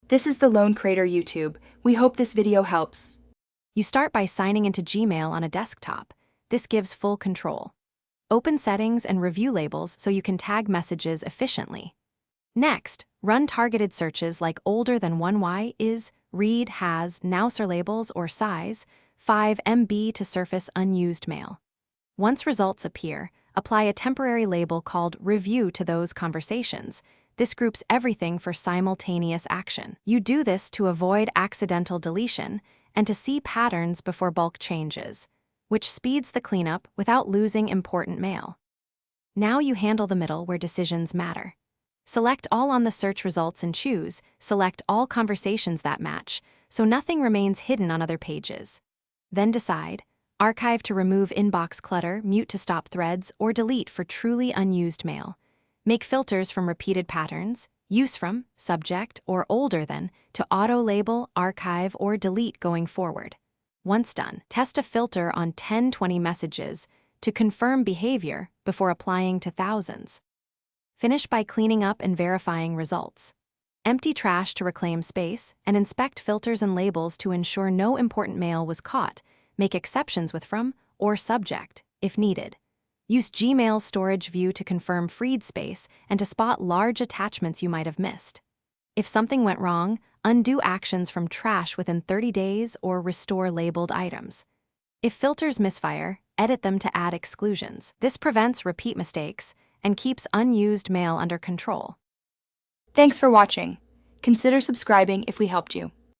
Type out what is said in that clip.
This is the Lone Crater YouTube. We hope this video helps. You start by signing into Gmail on a desktop. This gives full control. Open settings and review labels so you can tag messages efficiently. Next, run targeted searches like older than 1Y, is, read, has, nouser labels, or size, 5 MB to surface unused mail. Once results appear, apply a temporary label called review to those conversations. This groups everything for simultaneous action. You do this to avoid accidental deletion and to see patterns before bulk changes, which speeds the cleanup without losing important mail. Now you handle the middle where decisions matter. Select all on the search results and choose select all conversations that match, so nothing remains hidden on other pages. Then decide, archive to remove inbox clutter, mute to stop threads, or delete for truly unused mail. Make filters from repeated patterns, use from, subject, or older than, to auto-label, archive, or delete going forward. Once done, test a filter on 10-20 messages to confirm behavior before applying to thousands. Finish by cleaning up and verifying results. Empty trash to reclaim space, and inspect filters and labels to ensure no important mail was caught. Make exceptions with from or subject, if needed. Use Gmail's storage view to confirm freed space and to spot large attachments you might have missed. If something went wrong, undo actions from trash within 30 days or restore labeled items. If filters misfire, edit them to add exclusions. This prevents repeat mistakes and keeps unused mail under control. Thanks for watching. Consider subscribing if we helped you.